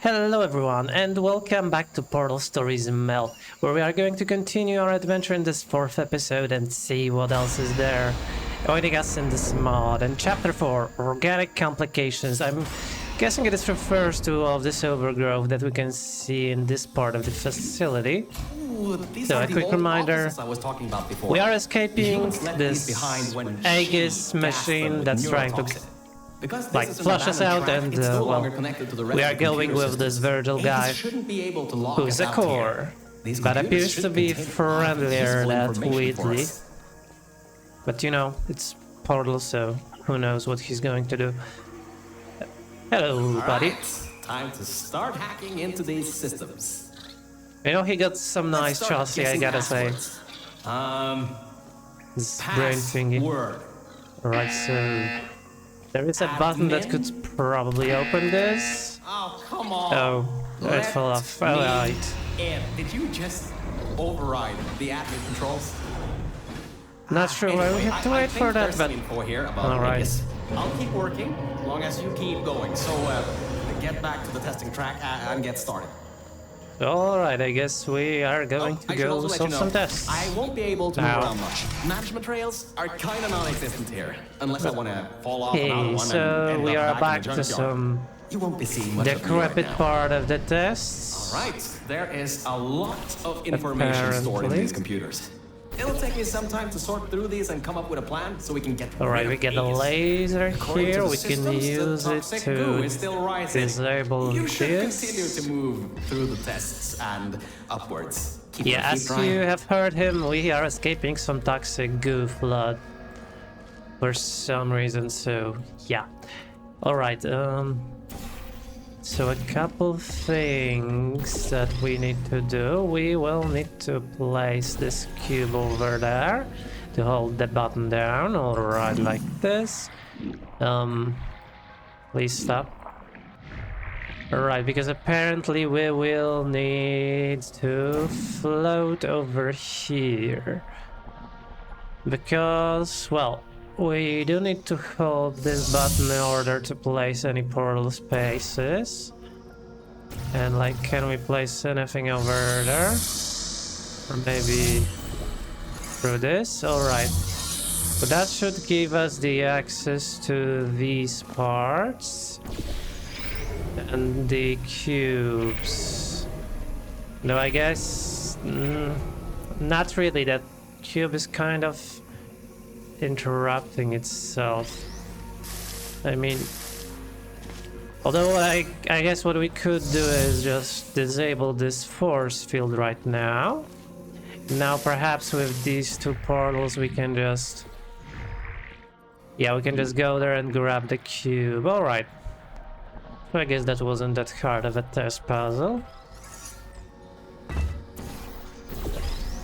Hello everyone and welcome back to Portal Stories Mel, where we are going to continue our adventure in this 4th episode and see what else is there awaiting us in this mod. And chapter 4, Organic Complications. I'm guessing it refers to all of this overgrowth that we can see in this part of the facility. So a quick reminder, we are escaping this Aegis machine that's trying to flush us out, and well, we are going with this Virgil guy, who's a core, but appears to be friendlier than Wheatley. But you know, it's Portal, so who knows what he's going to do. Hello, buddy. Time to start hacking into these systems. You know, he got some nice chassis, I gotta say. This brain thingy. Alright, so there is a button that could probably open this. Oh, come on. Oh, it fell off. Alright. Did you just override the admin controls? Not sure why we have to wait for that, but alright. I'll keep working, as long as you keep going. So, get back to the testing track and get started. Alright, I guess we are going to go solve some tests. I won't be able to move around much. Management trails are kind of non-existent here, unless I want to fall off another one. So we are back to some you won't be seeing much decrepit part of the tests. Alright, there is a lot of information stored in these computers. It'll take me some time to sort through these and come up with a plan so we can get Alright, we get a laser here, we can use it to disable you should this. continue to move through the tests and upwards. Yeah, as you have heard him, we are escaping some toxic goo flood for some reason, so yeah. Alright, so a couple things that we need to do. We will need to place this cube over there to hold the button down. Alright, like this. Please stop. Alright, because apparently we will need to float over here. Because, well, we do need to hold this button in order to place any portal spaces. And like, can we place anything over there? Or maybe through this? Alright. So that should give us the access to these parts. And the cubes. No, I guess not really. That cube is kind of interrupting itself. I mean, although I guess what we could do is just disable this force field right now. Now perhaps with these two portals we can just, yeah, we can just go there and grab the cube. Alright. I guess that wasn't that hard of a test puzzle.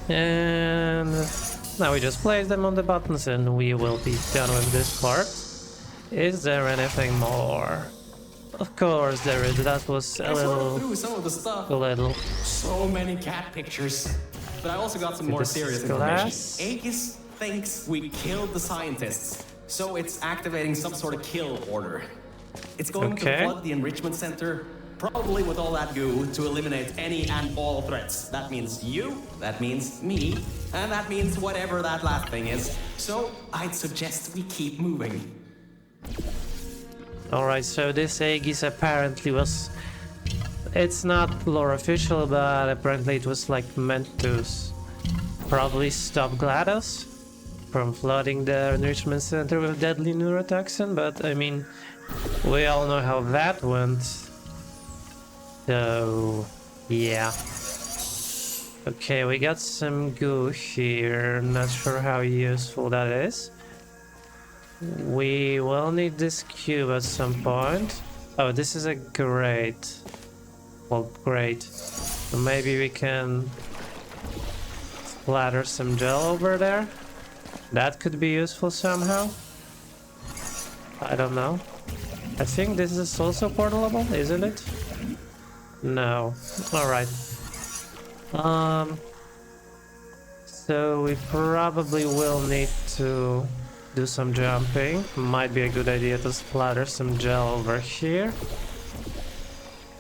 And now we just place them on the buttons and we will be done with this part. Is there anything more? Of course there is. That was a little... through some of the stuff. A little. So many cat pictures. But I also got some more serious information. Aegis thinks we killed the scientists, so it's activating some sort of kill order. It's going to flood the enrichment center, probably with all that goo, to eliminate any and all threats. That means you, that means me, and that means whatever that last thing is. So I'd suggest we keep moving. Alright, so this Aegis apparently was... It's not lore official, but apparently it was like meant to probably stop GLaDOS from flooding the enrichment center with deadly neurotoxin, but I mean, we all know how that went. So, yeah. Okay, we got some goo here. Not sure how useful that is. We will need this cube at some point. Oh, this is a grate. Well, great. So maybe we can splatter some gel over there. That could be useful somehow. I don't know. I think this is also portable, isn't it? No. Alright. So we probably will need to do some jumping. Might be a good idea to splatter some gel over here.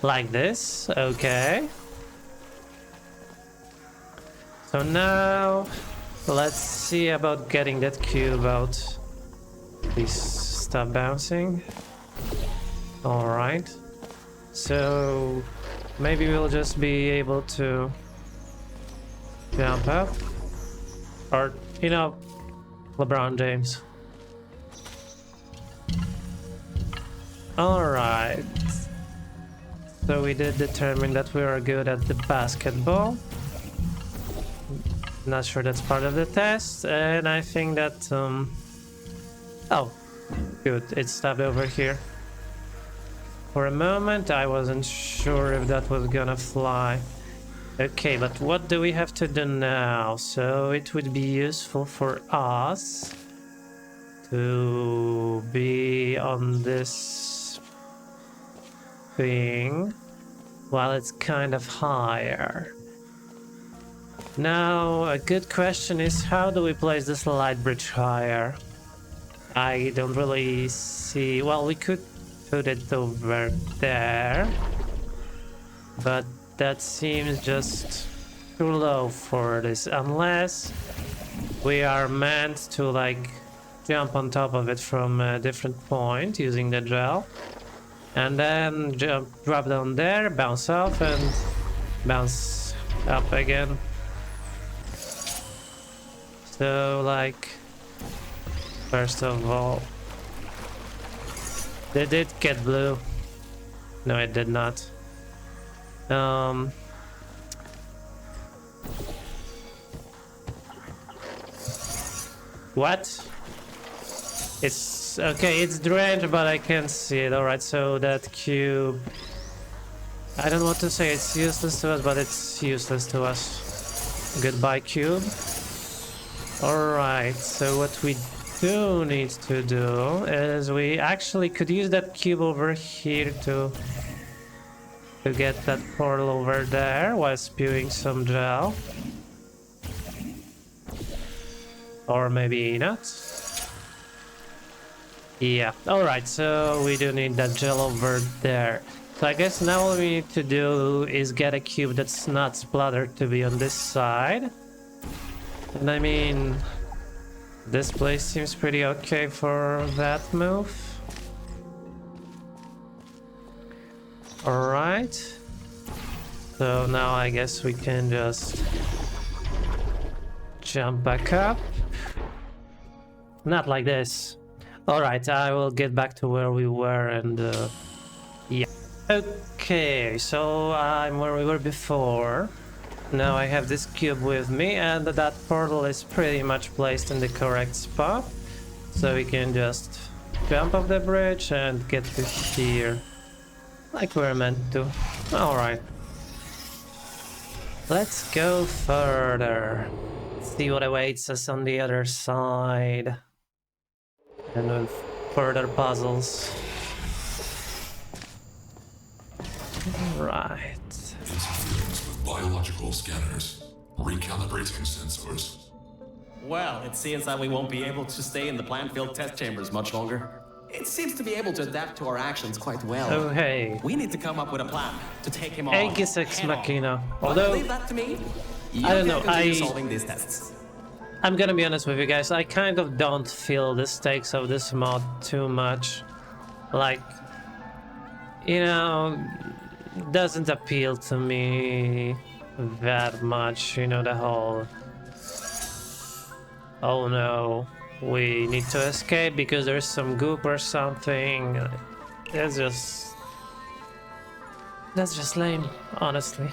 Like this, okay. So now, let's see about getting that cube out. Please stop bouncing. Alright. So, maybe we'll just be able to jump up. Or, you know, LeBron James. Alright. So we did determine that we are good at the basketball. Not sure that's part of the test, and I think that, oh, good, it stopped over here. For a moment, I wasn't sure if that was gonna fly. Okay, but what do we have to do now? So it would be useful for us to be on this thing while it's kind of higher. Now, a good question is, how do we place this light bridge higher? I don't really see... Well, we could put it over there, but that seems just too low for this, unless we are meant to, like, jump on top of it from a different point using the gel, and then drop down there, bounce off, and bounce up again. So, like, first of all, did it get blue? No, it did not. What? It's okay, it's drenched, but I can't see it. Alright, so that cube, I don't want to say it's useless to us, but it's useless to us. Goodbye, cube. Alright, so what we do need to do is we actually could use that cube over here to get that portal over there while spewing some gel. Or maybe not. Yeah, alright, so we do need that gel over there. So I guess now all we need to do is get a cube that's not splattered to be on this side. And I mean, this place seems pretty okay for that move. Alright. So now I guess we can just jump back up. Not like this. Alright, I will get back to where we were and yeah. Okay, so I'm where we were before. Now I have this cube with me, and that portal is pretty much placed in the correct spot. So we can just jump off the bridge and get to here. Like we're meant to. Alright. Let's go further. See what awaits us on the other side. And with further puzzles. Right. With biological scanners, recalibrating sensors. Well, it seems that we won't be able to stay in the plant-filled test chambers much longer. It seems to be able to adapt to our actions quite well. Oh hey. We need to come up with a plan to take him on. Aegis Ex Machina. Although, Although, leave that to me. I don't know, solving these tests. I'm gonna be honest with you guys, I kind of don't feel the stakes of this mod too much. Like, you know, doesn't appeal to me that much, you know, the whole, oh no, we need to escape because there's some goop or something. That's just lame, honestly.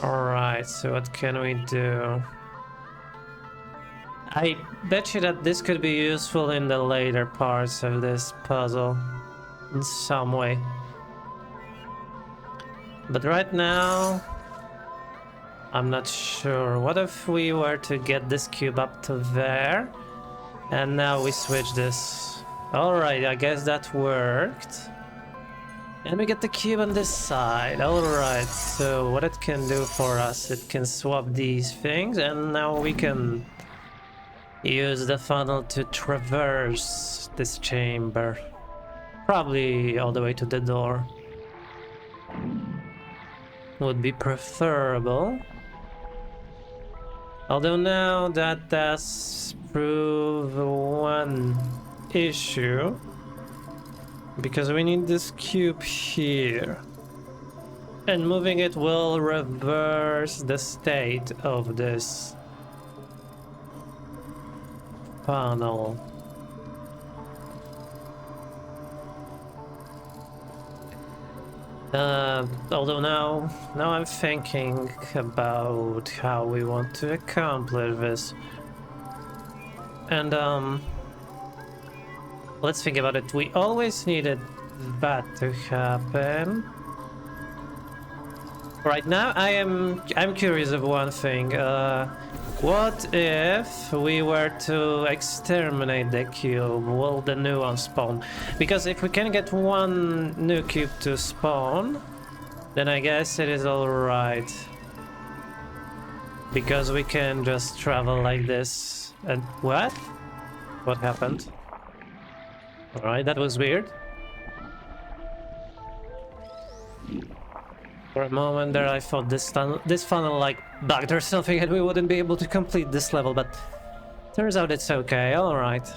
Alright, so what can we do? I bet you that this could be useful in the later parts of this puzzle in some way. But right now, I'm not sure. What if we were to get this cube up to there? And now we switch this. Alright, I guess that worked. And we get the cube on this side. Alright, so what it can do for us, it can swap these things, and now we can use the funnel to traverse this chamber. Probably all the way to the door. would be preferable. Although now that does prove one issue, because we need this cube here, and moving it will reverse the state of this funnel. Although now I'm thinking about how we want to accomplish this. And let's think about it. We always needed that to happen. Right now I'm curious of one thing. What if we were to exterminate the cube? Will the new one spawn? Because if we can get one new cube to spawn, then I guess it is alright. Because we can just travel like this. And what? What happened? Alright, that was weird. For a moment there I thought this funnel like bugged or something and we wouldn't be able to complete this level, but turns out it's okay. Alright.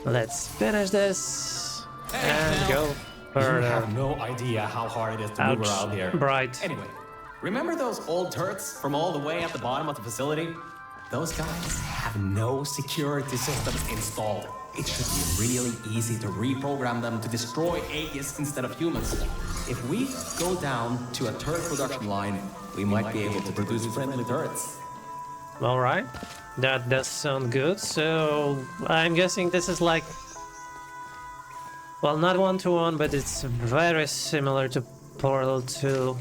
Let's finish this and go further. You have no idea how hard it is to move around here. Bright. Anyway, remember those old turrets from all the way at the bottom of the facility? Those guys have no security systems installed. It should be really easy to reprogram them to destroy Aegis instead of humans. If we go down to a turret production line, we might be able to produce friendly turrets. Alright, that does sound good. So I'm guessing this is like, well, not one-to-one, but it's very similar to Portal 2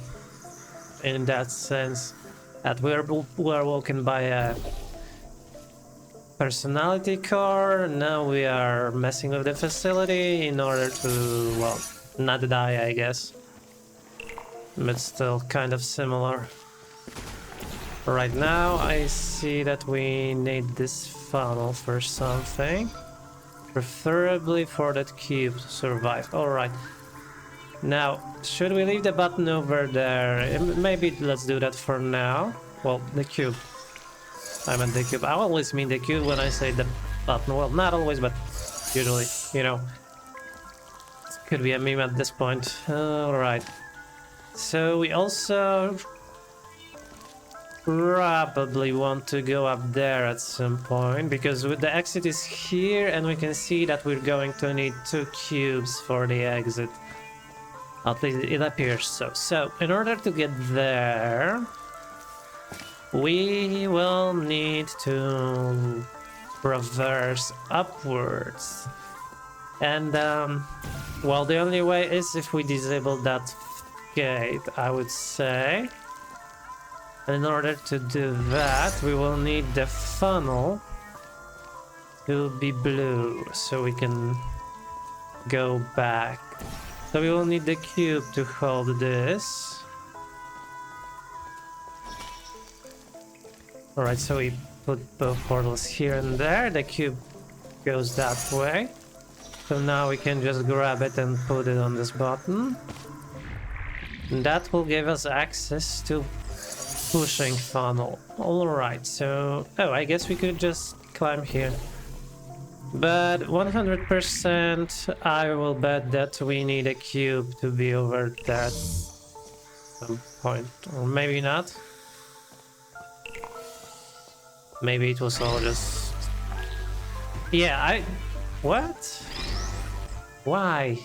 in that sense, that we're walking by a personality car. Now we are messing with the facility in order to, well, not die, I guess. But still kind of similar. Right now I see that we need this funnel for something. Preferably for that cube to survive. Alright. Now, should we leave the button over there? Maybe let's do that for now. Well, the cube. I meant the cube. I always mean the cube when I say the button. Well, not always, but usually, you know. Could be a meme at this point. Alright. So we also probably want to go up there at some point, because the exit is here and we can see that we're going to need 2 cubes for the exit. At least it appears so. So in order to get there, we will need to reverse upwards. And well, the only way is if we disable that gate, I would say. And in order to do that, we will need the funnel to be blue, so we can go back. So we will need the cube to hold this. Alright, so we put both portals here and there. The cube goes that way. So now we can just grab it and put it on this button. And that will give us access to pushing funnel. Alright, so... oh, I guess we could just climb here. But 100% I will bet that we need a cube to be over there at some point. Or maybe not. Maybe it was all just... yeah, what? Why?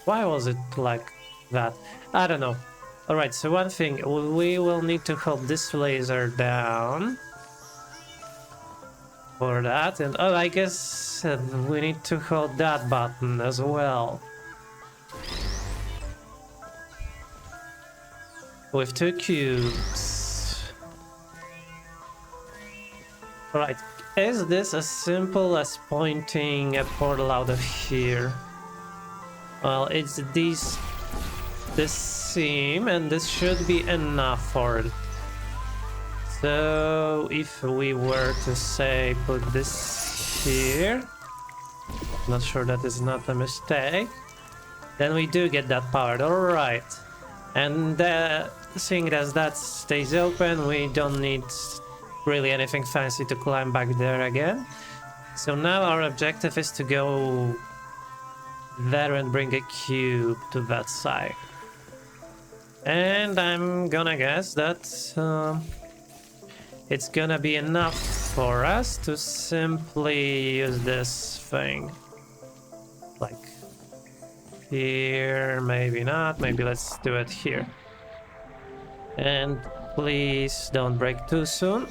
Why was it like that? I don't know. Alright, so one thing, we will need to hold this laser down for that, and oh, I guess we need to hold that button as well. With 2 cubes. Right, is this as simple as pointing a portal out of here? Well, it's this seam, and this should be enough for it. So if we were to say put this here, not sure that is not a mistake. then we do get that part. Alright. And seeing as that stays open, we don't need really anything fancy to climb back there again. So now our objective is to go there and bring a cube to that side. And I'm gonna guess that it's gonna be enough for us to simply use this thing. Like here, maybe not, maybe let's do it here. And please don't break too soon.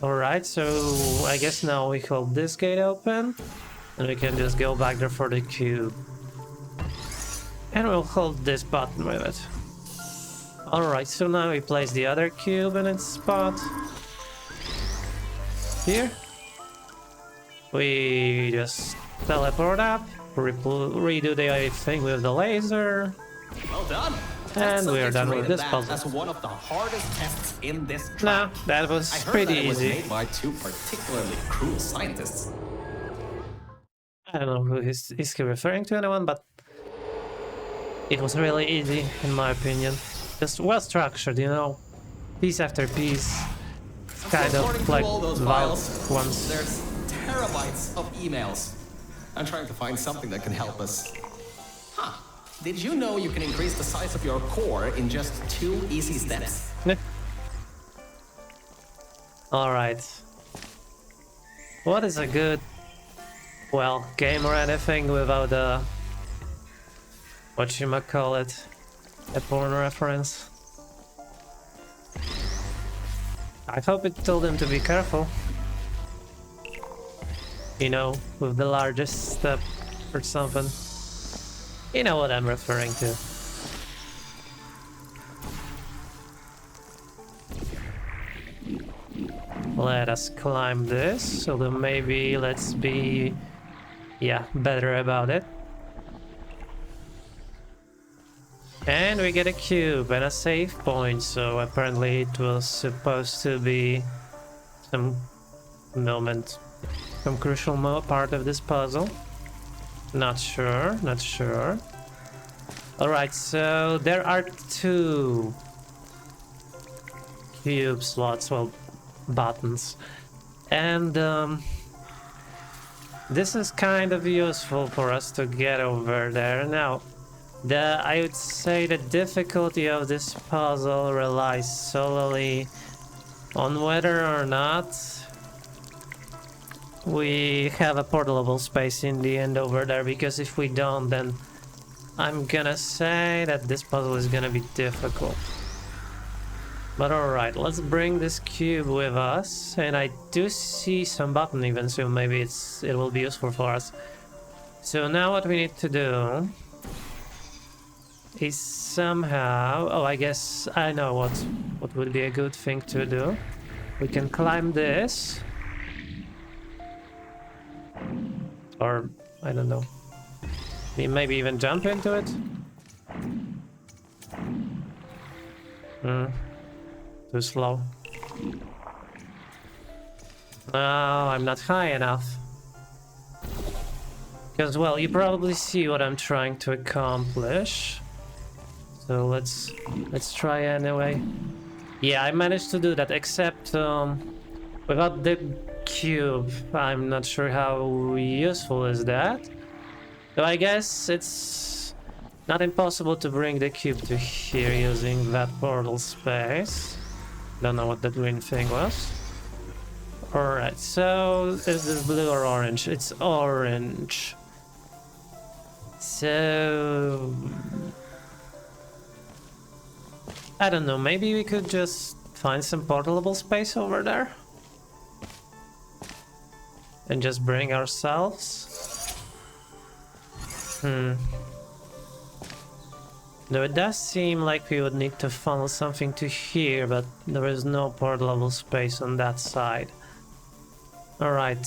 Alright, so I guess now we hold this gate open and we can just go back there for the cube. And we'll hold this button with it. Alright, so now we place the other cube in its spot. Here. We just teleport up, redo the thing with the laser. Well done. And we are done with this puzzle. That's one of the hardest tests in this Nah, track. that was I heard pretty that it was easy. made by two particularly cruel scientists. I don't know who is he referring to, anyone, but it was really easy in my opinion. Just well structured, you know, piece after piece. Kind According of to like all those Valve files, ones. there's terabytes of emails. I'm trying to find something that can help us. Huh. Did you know you can increase the size of your core in just 2 easy steps? Alright. What is a good, well, game or anything without a, whatchamacallit, a porn reference? I hope it told him to be careful. You know, with the largest step or something. You know what I'm referring to. Let us climb this, so then maybe let's be, yeah, better about it. And we get a cube and a save point, so apparently it was supposed to be some moment, some crucial part of this puzzle. Not sure, not sure. Alright, so there are 2 cube slots, well, buttons. And this is kind of useful for us to get over there. Now, I would say the difficulty of this puzzle relies solely on whether or not we have a portable space in the end over there, because if we don't, then I'm gonna say that this puzzle is gonna be difficult. But alright, let's bring this cube with us, and I do see some button even, so maybe it will be useful for us. So now what we need to do is somehow, oh, I guess I know what would be a good thing to do. We can climb this, or I don't know, maybe even jump into it. Too slow. No, I'm not high enough. Because, well, you probably see what I'm trying to accomplish. So let's try anyway. Yeah, I managed to do that, except without the cube. I'm not sure how useful is that. So I guess it's not impossible to bring the cube to here using that portal space. Don't know what that green thing was. Alright, so is this blue or orange? It's orange. So I don't know, maybe we could just find some portable space over there and just bring ourselves. Though it does seem like we would need to funnel something to here, but there is no portable space on that side. Alright,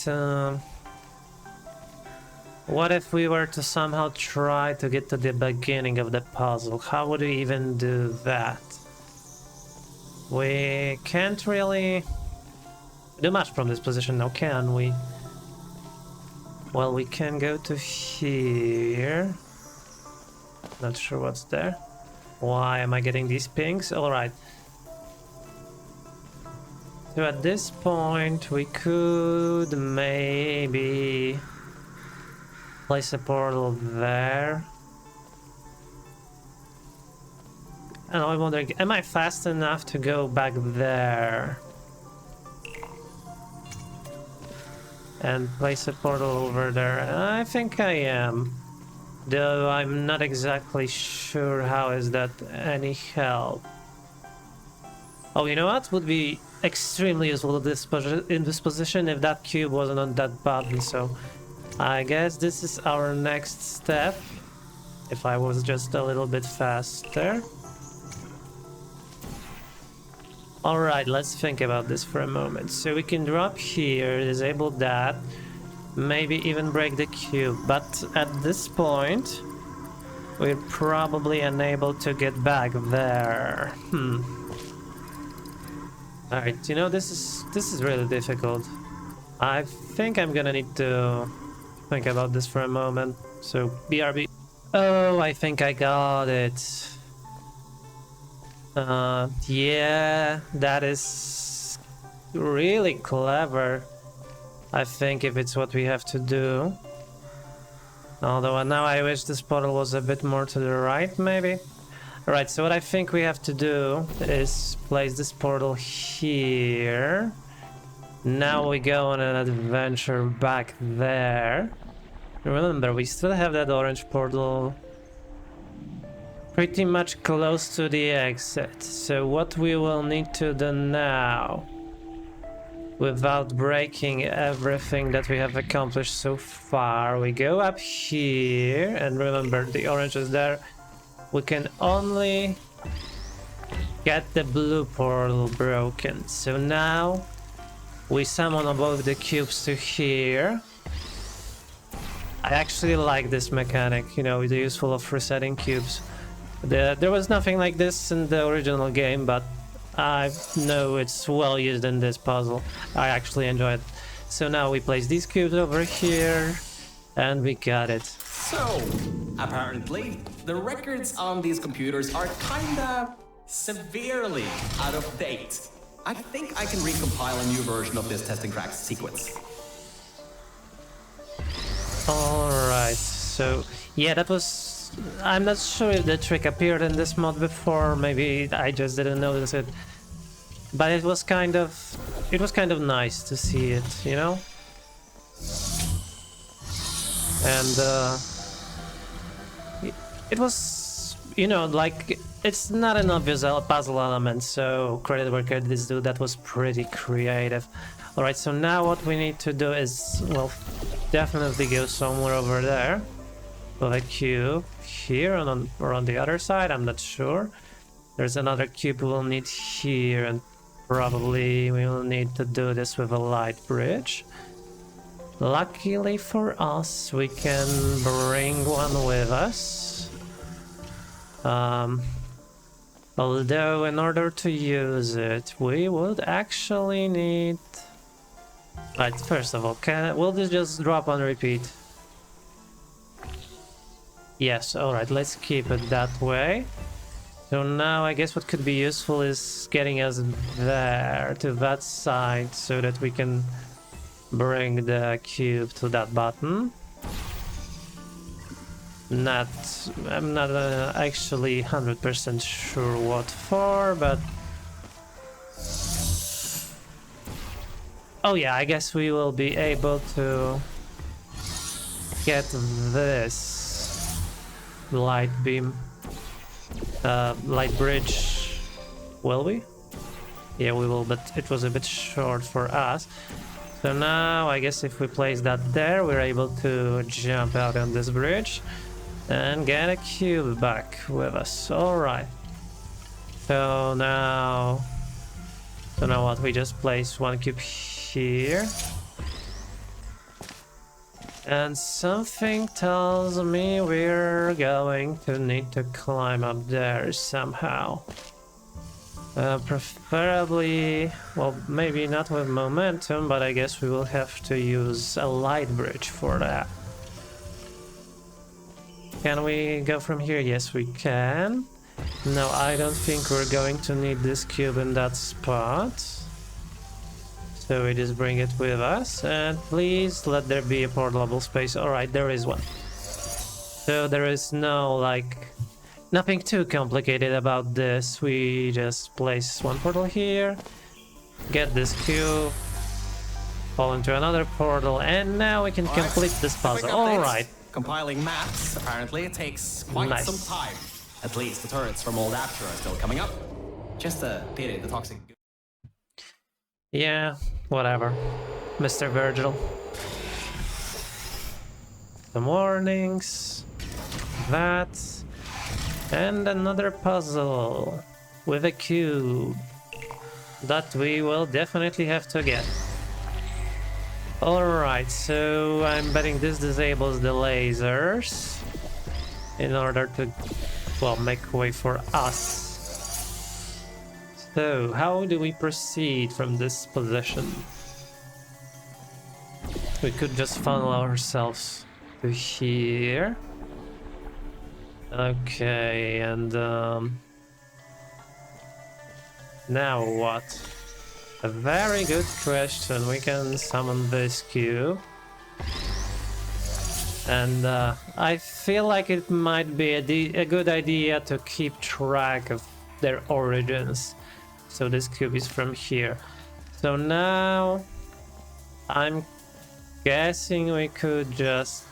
what if we were to somehow try to get to the beginning of the puzzle? How would we even do that? We can't really do much from this position now, can we? Well, we can go to here. Not sure what's there. Why am I getting these pings? Alright. So at this point we could maybe place a portal there. And I'm wondering, am I fast enough to go back there? And place a portal over there? I think I am. Though I'm not exactly sure how is that any help. Oh, you know what? Would be extremely useful in this position if that cube wasn't on that button, so I guess this is our next step. If I was just a little bit faster. Alright, let's think about this for a moment. So we can drop here, disable that, maybe even break the cube, but at this point we're probably unable to get back there. Alright, you know, this is really difficult. I think I'm gonna need to think about this for a moment. So BRB. Oh, I think I got it. Yeah, that is really clever. I think if it's what we have to do. Although now I wish this portal was a bit more to the right, maybe. Alright, so what I think we have to do is place this portal here. Now we go on an adventure back there. Remember, we still have that orange portal pretty much close to the exit. So what we will need to do now, without breaking everything that we have accomplished so far, we go up here, and remember the orange is there. We can only get the blue portal broken. So now we summon both the cubes to here. I actually like this mechanic, you know, the useful of resetting cubes. There was nothing like this in the original game, but I know it's well used in this puzzle. I actually enjoy it. So now we place these cubes over here, and we got it. So, apparently, the records on these computers are kinda severely out of date. I think I can recompile a new version of this testing tracks sequence. Alright, so yeah, that was... I'm not sure if the trick appeared in this mod before, maybe I just didn't notice it. But it was kind of nice to see it, you know? And it was, you know, like, it's not an obvious puzzle element, so credit where credit is due, that was pretty creative. Alright, so now what we need to do is, well, definitely go somewhere over there. With a cube here or on the other side, I'm not sure. There's another cube we'll need here, and probably we will need to do this with a light bridge. Luckily for us, we can bring one with us. Although in order to use it, we would actually need... Right, first of all, will this just drop on repeat? Yes, alright, let's keep it that way. So now I guess what could be useful is getting us there, to that side, so that we can bring the cube to that button. I'm not actually 100% sure what for, but... Oh yeah, I guess we will be able to get this light beam, light bridge, will we? Yeah, we will, but it was a bit short for us. So now I guess if we place that there, we're able to jump out on this bridge and get a cube back with us. Alright. So now what? We just place one cube here. And something tells me we're going to need to climb up there somehow. Preferably, well, maybe not with momentum, but I guess we will have to use a light bridge for that. Can we go from here? Yes, we can. No, I don't think we're going to need this cube in that spot. So we just bring it with us, and please let there be a portable space. Alright, there is one. So there is no, like, nothing too complicated about this. We just place one portal here, get this cube, fall into another portal, and now we can complete this puzzle. Alright. Compiling maps, apparently it takes quite some time. At least the turrets from old Apture are still coming up. Just a pity the toxic... Yeah, whatever. Mr. Virgil. Some warnings. That. And another puzzle. With a cube. That we will definitely have to get. Alright, so I'm betting this disables the lasers. In order to, well, make way for us. So, how do we proceed from this position? We could just funnel ourselves to here. Okay, and now what? A very good question. We can summon this cube. And I feel like it might be a good idea to keep track of their origins. So this cube is from here. So now I'm guessing we could just,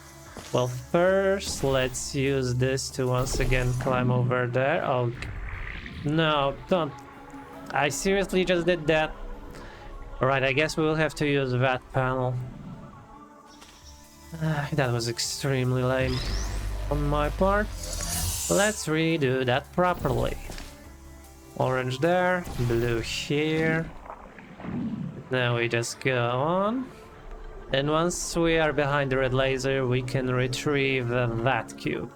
well, first let's use this to once again climb over there. Oh no, don't. I seriously just did that. Alright, I guess we will have to use that panel. That was extremely lame on my part. Let's redo that properly. Orange there, blue here. Now we just go on. And once we are behind the red laser, we can retrieve that cube.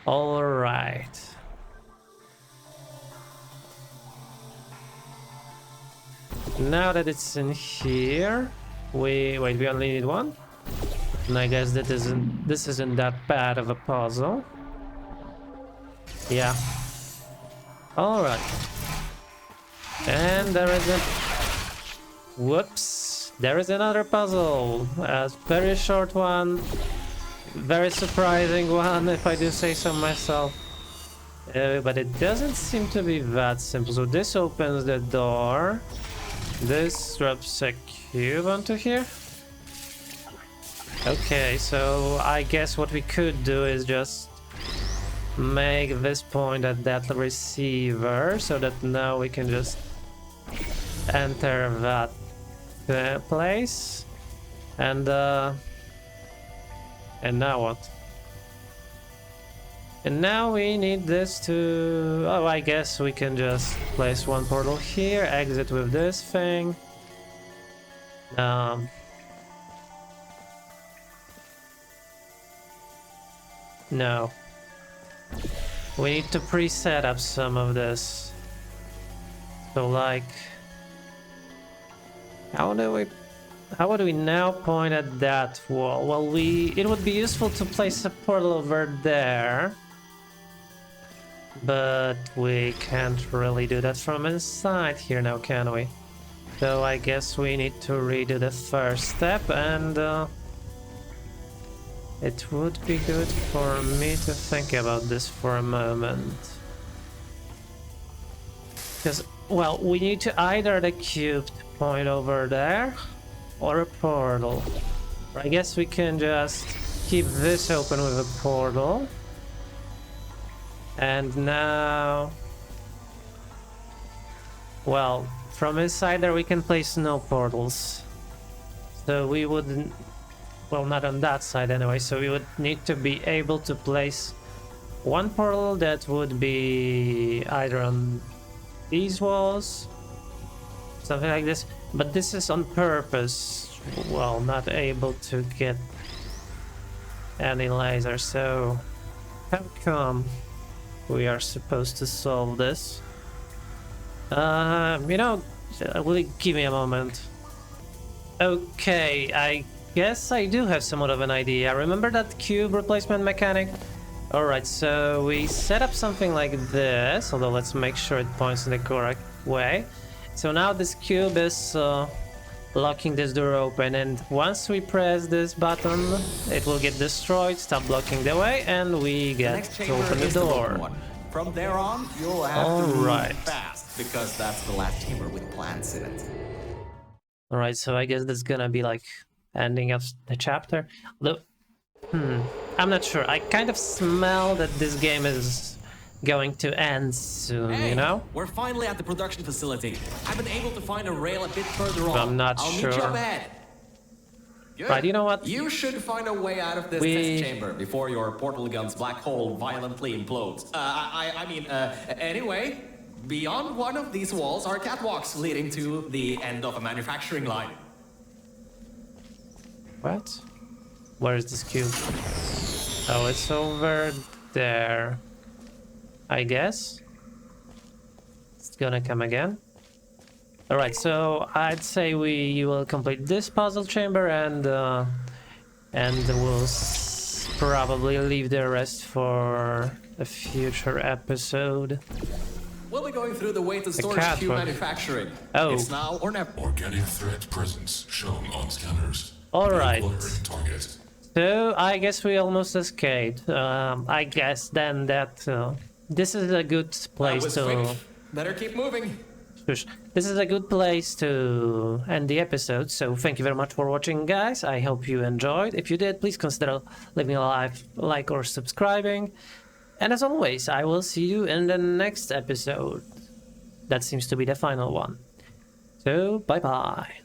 Alright. Now that it's in here, we only need one. And I guess this isn't that bad of a puzzle. Yeah. Alright. And there is a... Whoops. There is another puzzle. A very short one. Very surprising one, if I do say so myself. But it doesn't seem to be that simple. So this opens the door. This drops a cube onto here. Okay, so I guess what we could do is just make this point at that receiver so that now we can just enter that place. And now what? And now we need this to... Oh, I guess we can just place one portal here, exit with this thing. No. We need to pre-set up some of this. So like... How would we now point at that wall? Well, it would be useful to place a portal over there. But we can't really do that from inside here now, can we? So I guess we need to redo the first step, and it would be good for me to think about this for a moment. Because, well, we need to either the cube to point over there, or a portal. I guess we can just keep this open with a portal. And now... Well, from inside there we can place no portals. So we wouldn't... Well, not on that side anyway, so we would need to be able to place one portal that would be either on these walls, something like this. But this is on purpose. Well, not able to get any laser, so how come we are supposed to solve this? You know, will you give me a moment? Okay, I guess I do have somewhat of an idea. Remember that cube replacement mechanic? Alright, so we set up something like this, although let's make sure it points in the correct way. So now this cube is locking this door open, and once we press this button, it will get destroyed, stop blocking the way, and we get to open the door. From there on, you'll have to Alright. move fast, because that's the last chamber with plants in it. Alright, so I guess that's gonna be like ending of the chapter. Look, I'm not sure. I kind of smell that this game is going to end soon, Hey, you know? we're finally at the production facility. I've been able to find a rail a bit further on. I'm not I'll sure. meet you up ahead. Good. Right, you know what? You should find a way out of this test chamber before your portal gun's black hole violently implodes. Anyway, beyond one of these walls are catwalks leading to the end of a manufacturing line. What? Where is this cube? Oh, it's over there. I guess. It's gonna come again. Alright, so I'd say we will complete this puzzle chamber and we'll probably leave the rest for a future episode. We'll be going through the way to storage catwalk. cube manufacturing. Oh. It's now or never. Organic threat presence shown on scanners. Alright. Acquired target. So I guess we almost escaped. I guess then that this is a good place was to. quick. Better keep moving. This is a good place to end the episode. So thank you very much for watching, guys. I hope you enjoyed. If you did, please consider leaving a like or subscribing. And as always, I will see you in the next episode. That seems to be the final one. So bye bye.